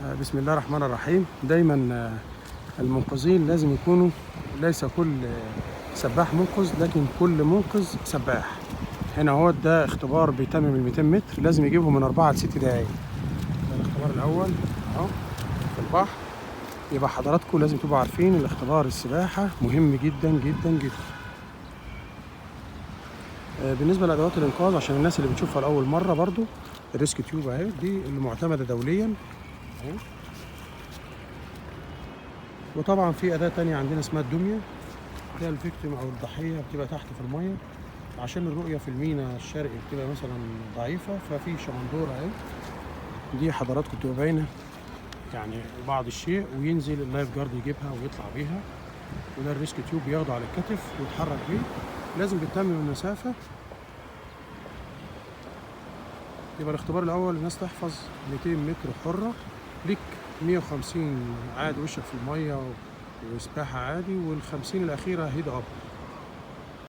بسم الله الرحمن الرحيم. دايما المنقذين لازم يكونوا ليس كل سباح منقذ، لكن كل منقذ سباح. هنا هو ده اختبار بيتمم ال 200 متر، لازم يجيبه من 4 ل 6 دقايق. ده الاختبار الاول اهو في البحر. يبقى حضراتكم لازم تبقوا عارفين الاختبار السباحه مهم جدا جدا جدا. بالنسبه لادوات الانقاذ عشان الناس اللي بتشوفها لاول مره، برضو الريسك تيوب اهي، دي اللي معتمده دوليا اهي. وطبعا في اداه تانية عندنا اسمها الدميه، ده الفيكتيم او الضحيه بتبقى تحت في الميه، عشان الرؤيه في الميناء الشرقي بتبقى مثلا ضعيفه، ففي شمندوره اهي، دي حضراتكم بتبقى باينه يعني بعض الشيء، وينزل اللايف جارد يجيبها ويطلع بيها. وده الريسك تيوب بياخده على الكتف ويتحرك بيه. لازم بتتمم المسافه. يبقى الاختبار الاول الناس تحفظ 200 متر حره ليك، 150 عادي وشك في الميه وسباحه عادي، وال50 الاخيره هيد اب.